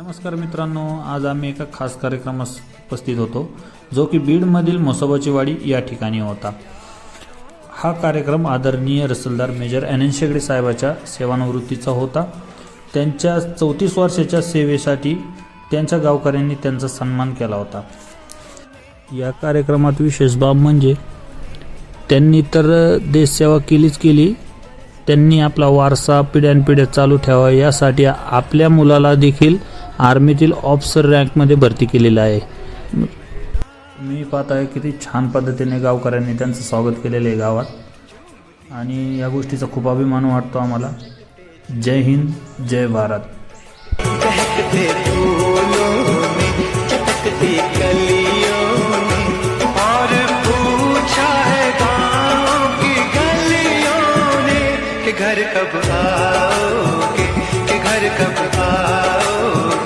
नमस्कार मित्रांनो, आज आम्ही एका खास कार्यक्रमास उपस्थित होतो जो की बीडमधील म्हसोबाची वाडी या ठिकाणी होता। हा कार्यक्रम आदरणीय रसलदार मेजर एन शेगडे साहेबाच्या सेवानिवृत्तीचा होता। त्यांच्या 34 वर्षाच्या सेवेसाठी त्यांच्या गावकऱ्यांनी त्यांचा सन्मान केला होता। या कार्यक्रमात विशेष बाब म्हणजे त्यांनी तर देशसेवा केलीच केली, त्यांनी आपला वारसा पिढ्यानपिढ्या चालू ठेवावा यासाठी आपल्या मुलाला देखील आर्मीतील ऑफिसर रँकमध्ये भरती केलेला आहे। मी पाहत आहे किती छान पद्धतीने गावकऱ्यांनी त्यांचं स्वागत केलेले आहे गावात, आणि या गोष्टीचा खूप अभिमान वाटतो आम्हाला। जय हिंद, जय भारत। चहकते फूलों में चटकती कलियों में और पूछा है गाँव की गलियों ने कि घर कब आ